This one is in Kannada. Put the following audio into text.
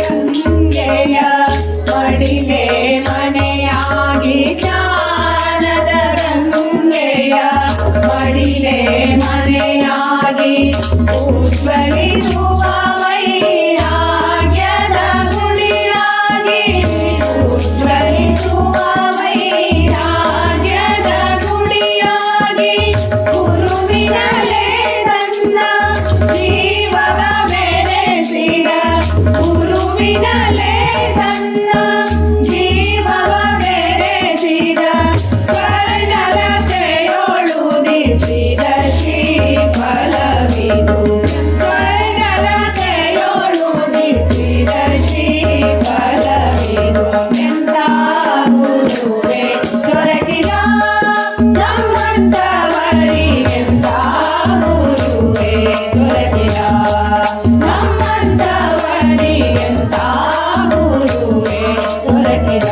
ಗಂಗೆಯ ಮಡಿಲೆ ಮನೆಯಾಗಿ ಜ್ಞಾನದ ಗಂಗೆಯ ಮಡಿಲೆ ಮನೆಯಾಗಿ ಉಜ್ವಲಿಸುವ ವೈರಾಗ್ಯದ ಗುಡಿಯಾಗಿ ಉಜ್ವಲಿಸುವ ವೈರಾಗ್ಯದ ಗುಡಿಯಾಗಿ ಗುರುವಿನಲೇ ತನ್ನ ಜೀವವ ಬೆರೆಸಿದ ಗುರುವಿನಲೇ ತನ್ನ ಜೀವವ ಬೆರೆಸಿದ ಸ್ವರ್ಗಲತೆಯೊಳುದಿಸಿದ ಶ್ರೀ ಫಲವಿದು ಸ್ವರ್ಗಲತೆಯೊಳುದಿಸಿದ ಶ್ರೀ ಫಲವಿದು ಎಂತ ಗುರುವೇ ದೊರಕಿದ ನಮ್ಮಂತವರಿಗೆಂತ ಗುರುವೇ ದೊರಕಿದ ನಮ್ಮಂತವರಿಗೆಂತ ಗುರುವೇ ದೊರಕಿದ